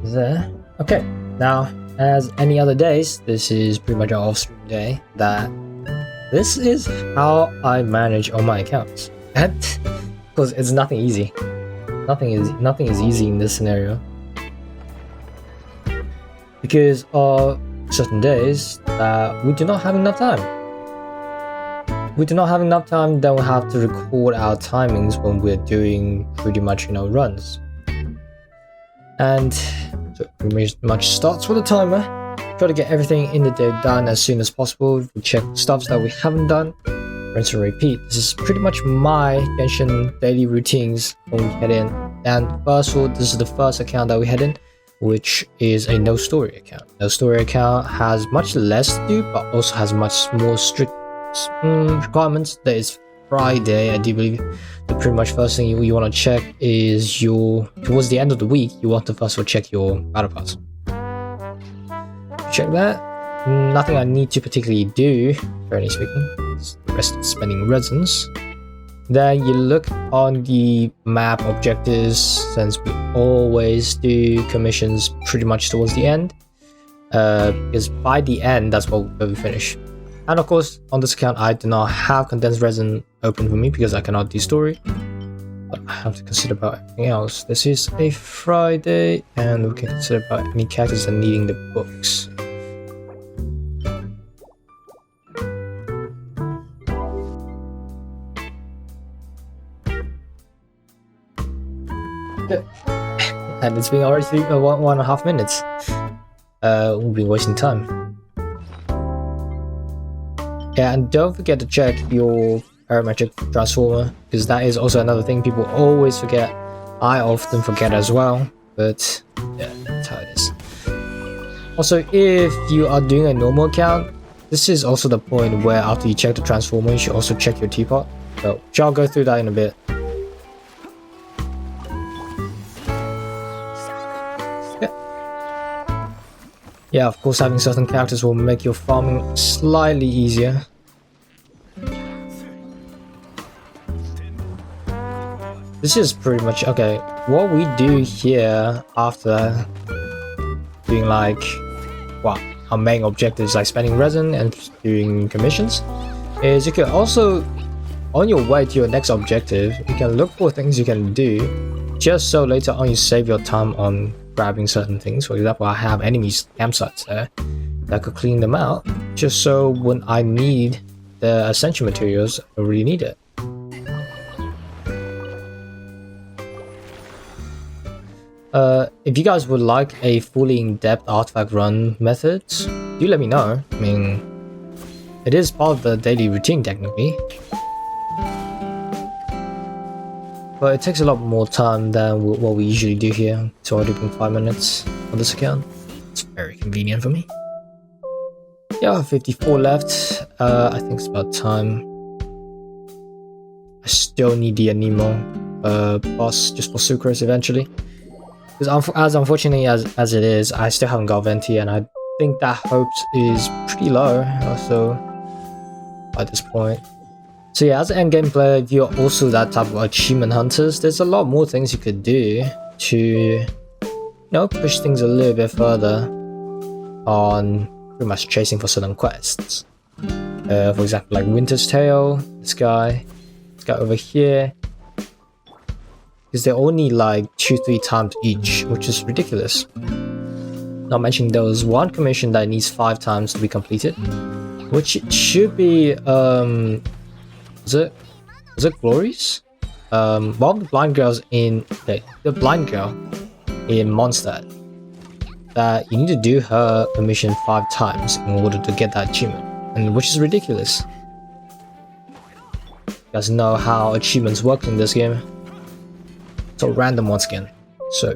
there. Okay, now as any other days, this is pretty much an off-stream day. This is how I manage all my accounts, and because it's nothing easy. Nothing is easy in this scenario because of certain days that we do not have enough time. We do not have enough time. Then we have to record our timings when we're doing pretty much runs. And so it pretty much starts with a timer. Try to get everything in the day done as soon as possible. We check stuffs that we haven't done. Rinse and repeat. This is pretty much my Genshin daily routines when we head in. And first of all, this is the first account that we head in, which is a no story account. No story account has much less to do, but also has much more strict requirements. There is Friday, I do believe. The pretty much first thing you want to check is towards the end of the week, you want to first of all check your battle pass. Check that. Nothing I need to particularly do, fairly speaking. The rest is spending resins. Then you look on the map objectives, since we always do commissions pretty much towards the end. Because by the end, that's where we finish. And of course, on this account, I do not have condensed resin open for me because I cannot do story. But I have to consider about everything else. This is a Friday, and we can consider about any characters that needing the books. And it's been already 1.5 minutes. We'll be wasting time. Yeah, and don't forget to check your parametric transformer, because that is also another thing people always forget. I often forget as well, but yeah, that's how it is. Also, if you are doing a normal account, this is also the point where after you check the transformer, you should also check your teapot. So I'll go through that in a bit. Yeah, of course, having certain characters will make your farming slightly easier. This is pretty much okay. What we do here after doing our main objectives, like spending resin and doing commissions, is you can also, on your way to your next objective, you can look for things you can do, just so later on you save your time on grabbing certain things. For example, I have enemies campsites there that could clean them out, just so when I need the essential materials, I really need it. If you guys would like a fully in-depth artifact run method, do let me know. I mean, it is part of the daily routine technically, but it takes a lot more time than what we usually do here. It's already been 5 minutes on this account. It's very convenient for me. Yeah, 54 left. I think it's about time. I still need the Anemo boss just for Sucrose eventually. Because as unfortunately as it is, I still haven't got Venti, and I think that hope is pretty low also at this point. So yeah, as an endgame player, if you're also that type of achievement hunters, there's a lot more things you could do to push things a little bit further on pretty much chasing for certain quests. For example, like Winter's Tale, this guy over here, because they're only like 2-3 times each, which is ridiculous. Not mentioning there was one commission that needs 5 times to be completed, which should be is it Glories? One of the blind girls in the blind girl in Mondstadt, that you need to do her commission 5 times in order to get that achievement, and which is ridiculous. You guys know how achievements work in this game. So random once again. So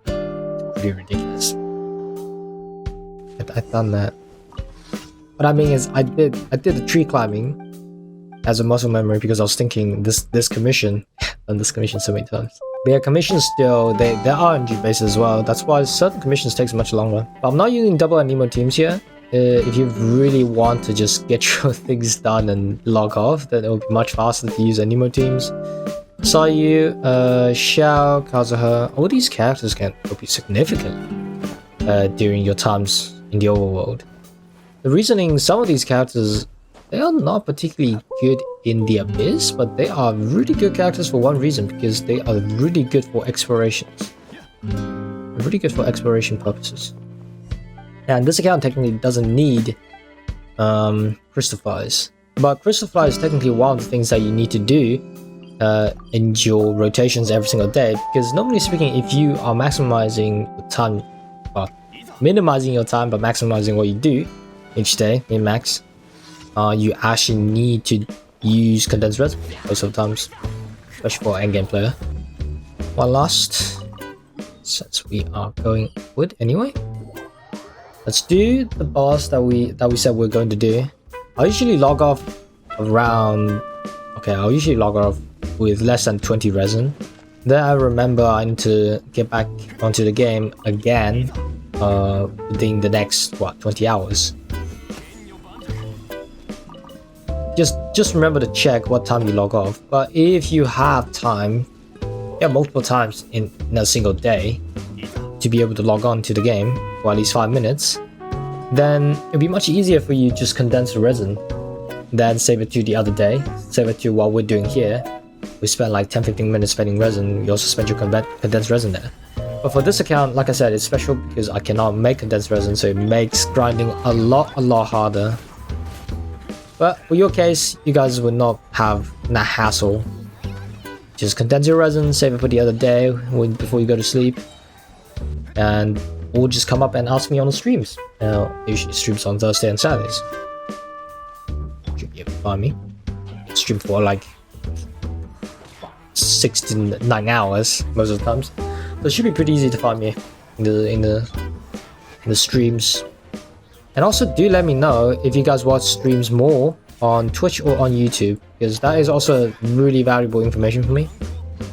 pretty ridiculous. I've done that. What I mean is I did the tree climbing as a muscle memory because I was thinking this commission done this commission so many times. But yeah, commissions still they're RNG based as well. That's why certain commissions takes much longer. But I'm not using double Anemo teams here. If you really want to just get your things done and log off, then it will be much faster to use Anemo teams. Sayu, Xiao, Kazuha, all these characters can help you significantly during your times in the overworld. The reasoning, some of these characters, they are not particularly good in the Abyss, but they are really good characters for one reason, because they are really good for explorations. Really good for exploration purposes. And this account technically doesn't need crystal flies, but crystal fly is technically one of the things that you need to do in your rotations every single day, because normally speaking, if you are maximizing the time, well, minimizing your time but maximizing what you do each day, min-max, you actually need to use condensed resin most of the times, especially for an endgame player. One last, since we are going wood anyway, let's do the boss that we said we're going to do. I usually log off around, I'll usually log off with less than 20 resin. Then I remember I need to get back onto the game again within the next 20 hours. Just remember to check what time you log off. But if you have time, multiple times in a single day to be able to log on to the game for at least 5 minutes, then it'll be much easier for you to just condense the resin, then save it to the other day, save it to what we're doing here. We spend like 10-15 minutes spending resin, you also spend your condensed resin there. But for this account, like I said, it's special because I cannot make condensed resin, so it makes grinding a lot harder. But for your case, you guys will not have that hassle. Just condense your resin, save it for the other day before you go to sleep, and or just come up and ask me on the streams. Usually streams on Thursday and Saturdays. Should be able to find me. Stream for like 6 to 9 hours most of the times, so it should be pretty easy to find me in the streams. And also do let me know if you guys watch streams more on Twitch or on YouTube, because that is also really valuable information for me.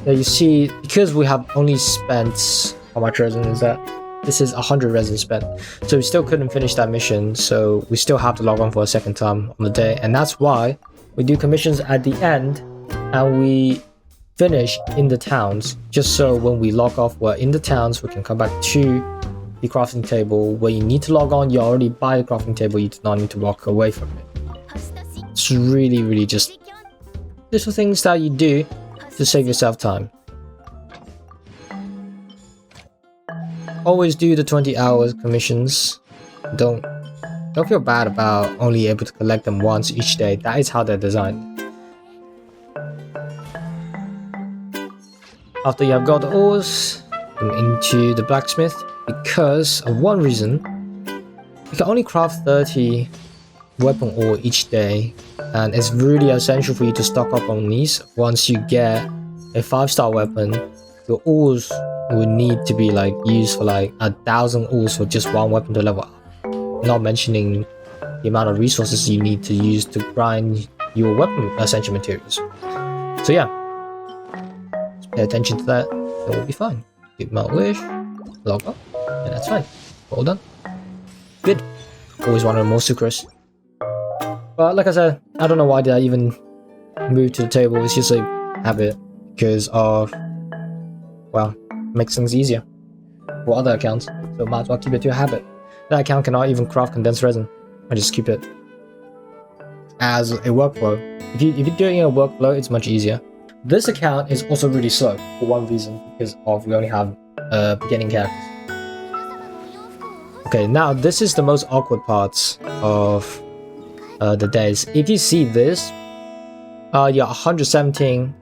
Now you see, because we have only spent, how much resin is that? This is 100 resin spent, so we still couldn't finish that mission, so we still have to log on for a second time on the day, and that's why we do commissions at the end and we finish in the towns, just so when we log off, we're in the towns, we can come back to the crafting table. When you need to log on, you're already by the crafting table, you do not need to walk away from it. It's really just little things that you do to save yourself time. Always do the 20 hours commissions. Don't feel bad about only able to collect them once each day. That is how they're designed. After you have got the ores, come into the blacksmith, because of one reason. You can only craft 30 weapon ore each day, and it's really essential for you to stock up on these. Once you get a 5-star weapon, your ores would need to be like used for like 1,000 ores for just one weapon to level up, not mentioning the amount of resources you need to use to grind your weapon essential materials. So yeah, just pay attention to that, it will be fine. Give my wish, log up, and that's fine. Well done. Good. Always wanted more sucrose. But like I said, I don't know why did I even move to the table. It's just a habit because of, well, makes things easier for other accounts. So might as well keep it to a habit. That account cannot even craft condensed resin. I just keep it as a workflow. If you're doing a workflow, it's much easier. This account is also really slow for one reason, because of we only have beginning characters. Okay, now this is the most awkward parts of the days. If you see this, you're 117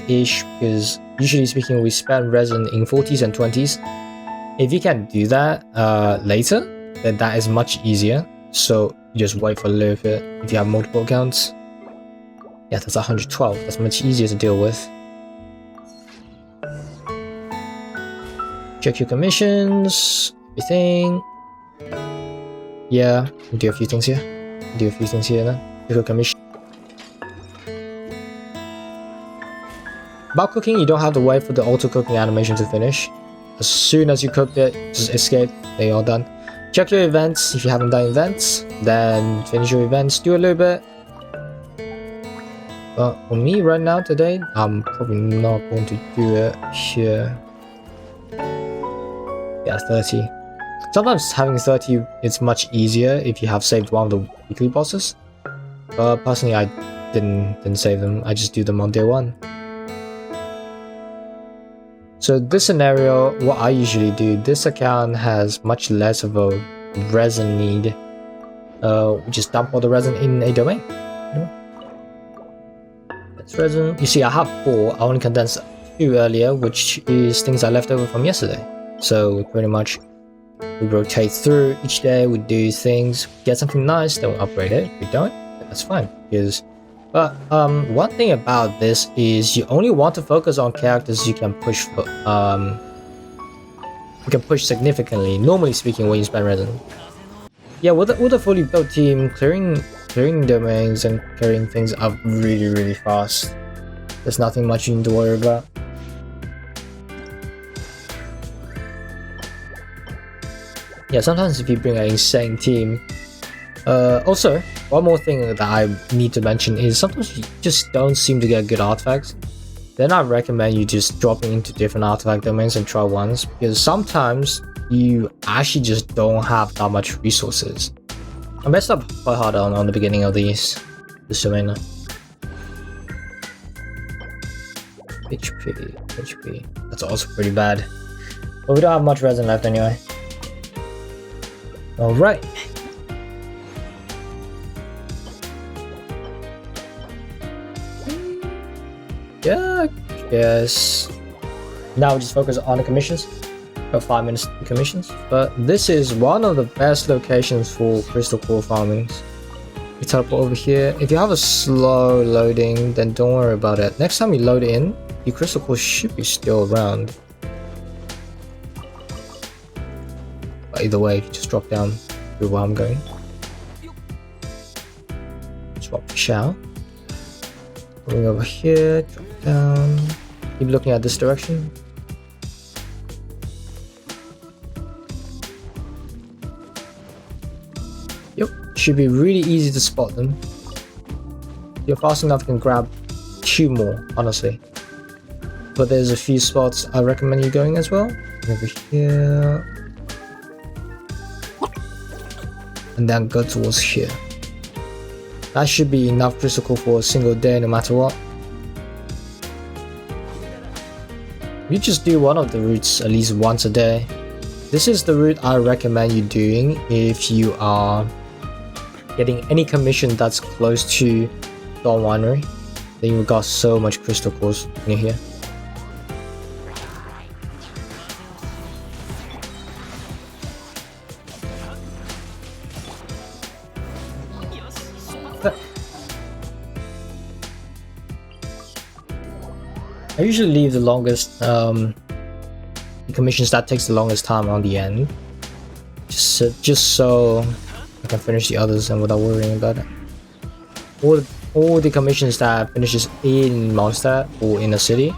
ish, because usually speaking we spend resin in 40s and 20s. If you can do that later, then that is much easier. So you just wait for a little bit if you have multiple accounts. Yeah, that's 112. That's much easier to deal with. Check your commissions, everything. Yeah, we'll do a few things here. Do a few things here then. Check your commission. About cooking, you don't have to wait for the auto cooking animation to finish. As soon as you cooked it, just escape. Then you're all done. Check your events if you haven't done events. Then finish your events. Do a little bit. But for me right now today, I'm probably not going to do it here. Yeah, 30. Sometimes having 30 is much easier if you have saved one of the weekly bosses. But personally, I didn't save them. I just do them on day 1. So this scenario, what I usually do, this account has much less of a resin need. Just dump all the resin in a domain. That's resin. You see, I have 4. I only condensed 2 earlier, which is things I left over from yesterday. So pretty much we rotate through each day, we do things, get something nice, then we upgrade it. If we don't, that's fine. But one thing about this is you only want to focus on characters you can push for, you can push significantly, normally speaking, when you spend resin. Yeah, with a fully built team, clearing domains and clearing things up really fast. There's nothing much you need to worry about. Yeah, sometimes if you bring an insane team. Also, one more thing that I need to mention is sometimes you just don't seem to get good artifacts. Then I recommend you just dropping into different artifact domains and try once, because sometimes you actually just don't have that much resources. I messed up quite hard on the beginning of this domain. HP. That's also pretty bad. But we don't have much resin left anyway. Alright. Yeah, I guess. Now we just focus on the commissions. Got 5 minutes to commissions. But this is one of the best locations for crystal core farmings. You teleport over here. If you have a slow loading, then don't worry about it. Next time you load it in, your crystal core should be still around. But either way, just drop down to where I'm going. Swap the shell. Going over here, drop down. Keep looking at this direction. Yep, should be really easy to spot them. If you're fast enough, you can grab 2 more, honestly. But there's a few spots I recommend you going as well. Over here. And then go towards here. That should be enough crystal core for a single day, no matter what. You just do one of the routes at least once a day. This is the route I recommend you doing if you are getting any commission that's close to Dawn Winery. Then you've got so much crystal cores in here. I usually leave the longest commissions that takes the longest time on the end, just so I can finish the others and without worrying about it. All the commissions that finishes in Mondstadt or in a city.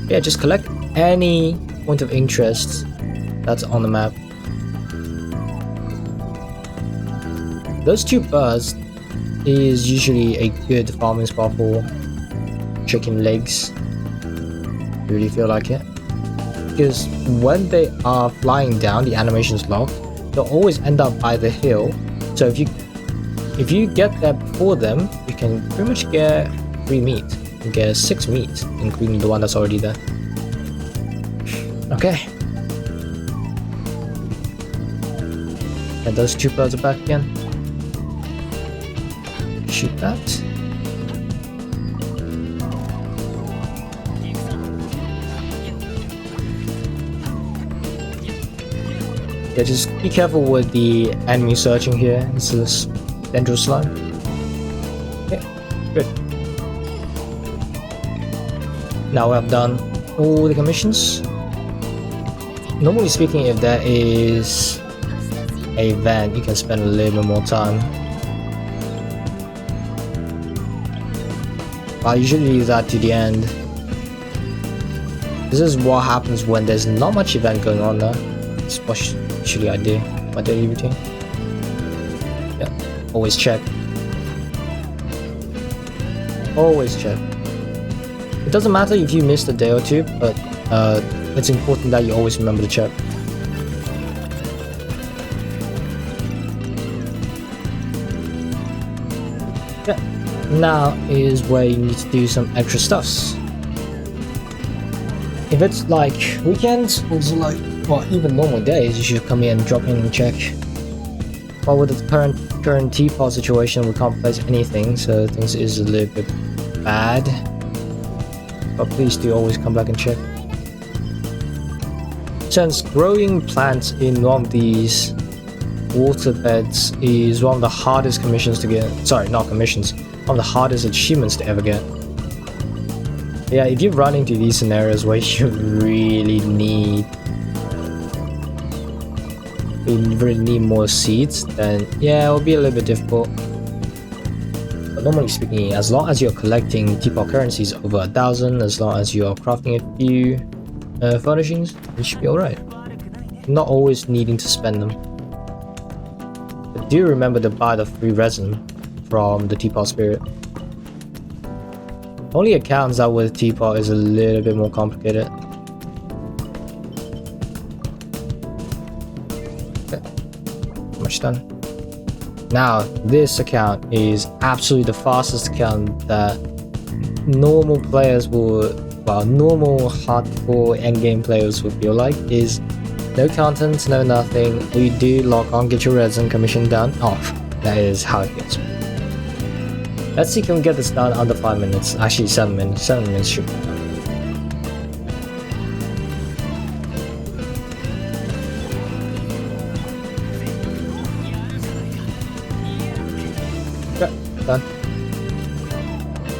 Yeah, just collect any point of interest that's on the map. Those 2 birds is usually a good farming spot for chicken legs. Really feel like it, because when they are flying down, the animation's locked. They'll always end up by the hill. So if you get there before them, you can pretty much get 3 meat. You can get 6 meat, including the one that's already there. Okay. And those 2 birds are back again. Shoot that. Yeah, just be careful with the enemy searching here. It's this dangerous slime. Okay, good. Now I've done all the commissions. Normally speaking, if there is a event, you can spend a little bit more time. I usually leave that to the end. This is what happens when there's not much event going on there. It's what usually I do, my daily routine. Yeah, always check. Always check. It doesn't matter if you missed a day or two, but it's important that you always remember to check. Yeah. Now is where you need to do some extra stuffs. If it's like weekends, also like, well, even normal days, you should come in and drop in and check. But with the current Teapot situation, we can't place anything, so things is a little bit bad. But please do always come back and check. Since growing plants in one of these water beds is one of the hardest commissions to get. Sorry, not commissions. One of the hardest achievements to ever get. Yeah, if you run into these scenarios where you really need more seeds, then yeah, it'll be a little bit difficult. But normally speaking, as long as you're collecting Teapot currencies over 1,000, as long as you're crafting a few furnishings, you should be alright. Not always needing to spend them. But do remember to buy the free resin from the Teapot spirit. Only accounts that with Teapot is a little bit more complicated. Okay, pretty much done. Now, this account is absolutely the fastest account that normal players will, well, normal hardcore endgame players would feel like. Is no content, no nothing. We do log on, get your resin commission done, off. That is how it gets. Let's see, can we get this done under 5 minutes? Actually 7 minutes. 7 minutes should be done. Okay, done.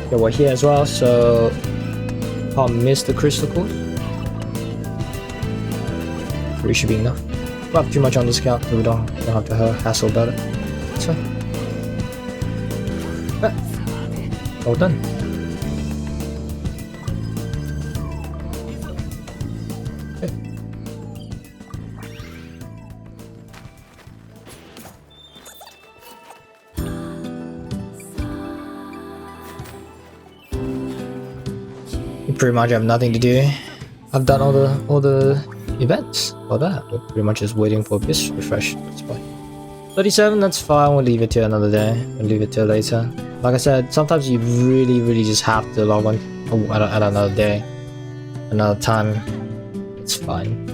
Okay, we're here as well, so can't miss the crystal course. 3 should be enough. Not too much on this account, so we don't have to hassle about it. That's fine. Okay. All done. Okay. You pretty much have nothing to do. I've done all the events for that. We're pretty much just waiting for this refresh. That's fine. 37, that's fine. We'll leave it till another day. We'll leave it till later. Like I said, sometimes you really just have to log on at another day, another time. It's fine.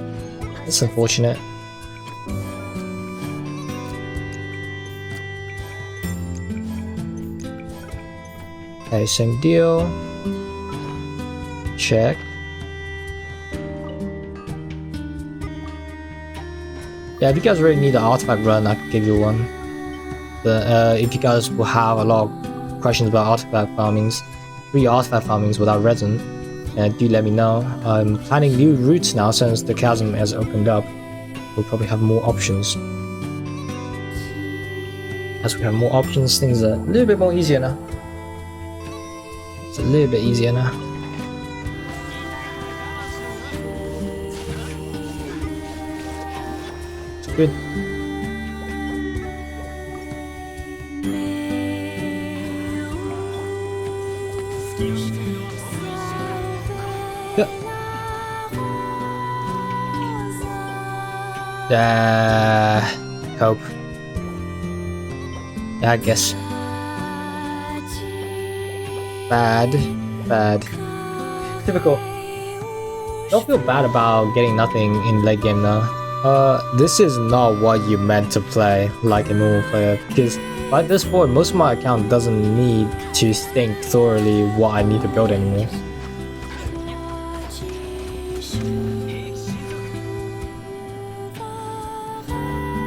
It's unfortunate. Okay, same deal. Check. Yeah, if you guys really need an artifact run, I could give you one. But if you guys will have a lot of questions about artifact farmings, free artifact farmings without resin, do let me know. I'm planning new routes now since the chasm has opened up. We'll probably have more options. As we have more options, things are a little bit more easier now. It's a little bit easier now. It's good. Hope. Yeah, I guess. Bad. Typical. Don't feel bad about getting nothing in late game now. This is not what you meant to play like a normal player, because by this point, most of my account doesn't need to think thoroughly what I need to build anymore.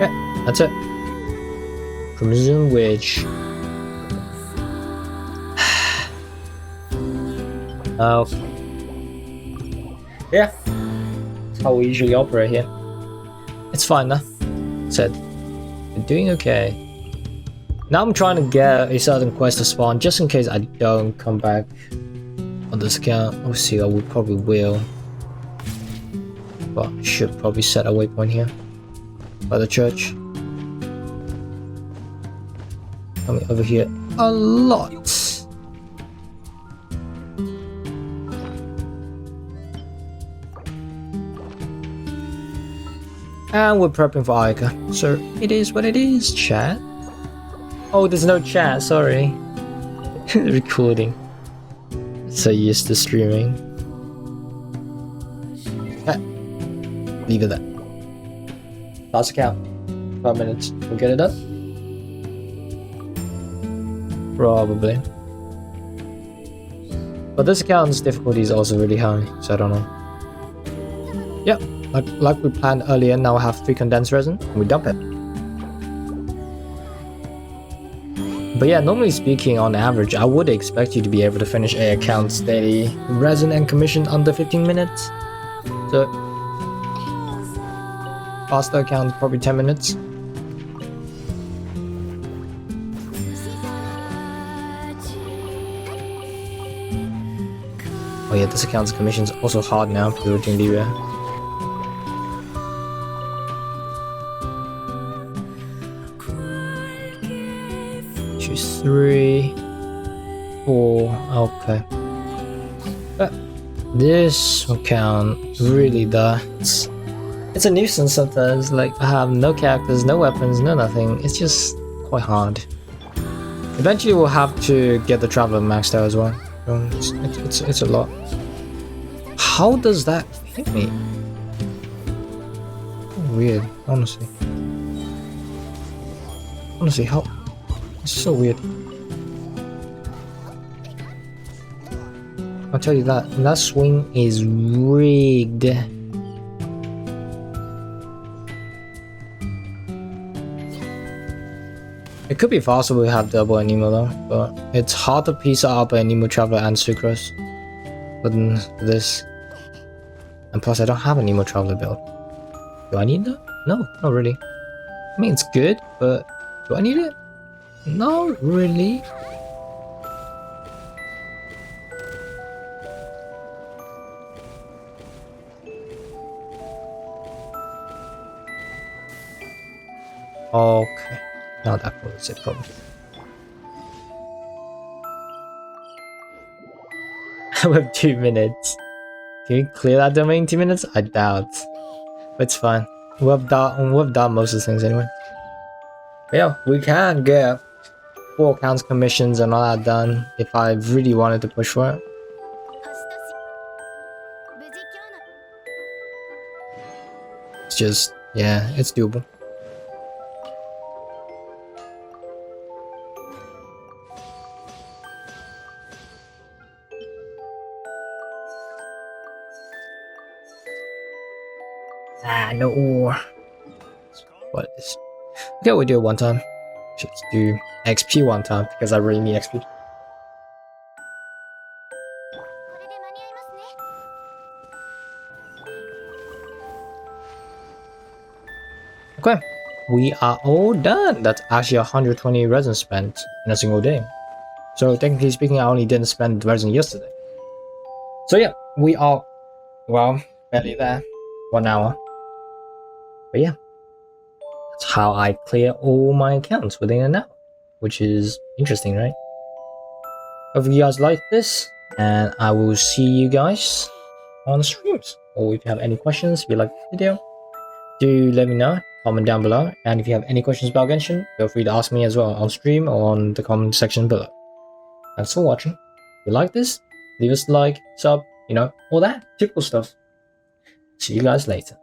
Yeah, that's it. Crimson Witch. Okay. Yeah, that's how we usually operate here. It's fine now. Said, we're doing okay. Now I'm trying to get a certain quest to spawn just in case I don't come back on this account. Obviously, I would probably will, but should probably set a waypoint here by the church. coming over here a lot. And we're prepping for Ica. So it is what it is, chat. Oh, there's no chat, sorry. Recording. So used to streaming. Leave it there. Last account. 5 minutes. We'll get it done? Probably. But this account's difficulty is also really high, so I don't know. Yep, like we planned earlier, now I have 3 condensed resin, and we dump it. But yeah, normally speaking, on average, I would expect you to be able to finish a account's daily resin and commission under 15 minutes. So, faster account, probably 10 minutes. Oh yeah, this account's commission's also hard now because we're doing Libya. 3, 4, okay. But this account really does. It's a nuisance sometimes, like I have no characters, no weapons, no nothing. It's just quite hard. Eventually we'll have to get the Traveler maxed out as well. It's a lot. How does that hit me? Weird, honestly. Honestly, how? It's so weird. I'll tell you that. That swing is rigged. It could be possible we have double Anemo though, but it's hard to piece out by Anemo Traveler and Sucrose. But then this. And plus I don't have a Anemo Traveler build. Do I need that? No, not really. I mean it's good, but do I need it? Not really. Okay. Now that was it probably. We have 2 minutes. Can you clear that domain in 2 minutes? I doubt. But it's fine. We've done most of the things anyway. But yeah, we can get 4 accounts commissions and all that done if I really wanted to push for it. It's just, yeah, it's doable. No ore. What is? Okay, we'll do it one time. Let's do XP one time because I really need XP. Okay, we are all done. That's actually 120 resin spent in a single day. So technically speaking, I only didn't spend resin yesterday. So yeah, we are, well, barely there. 1 hour. But yeah, that's how I clear all my accounts within an hour, which is interesting, right? Hope you guys like this, and I will see you guys on streams. Or if you have any questions, if you like the video, do let me know, comment down below. And if you have any questions about Genshin, feel free to ask me as well on stream or on the comment section below. Thanks for watching. If you like this, leave us a like, sub, you know, all that typical stuff. See you guys later.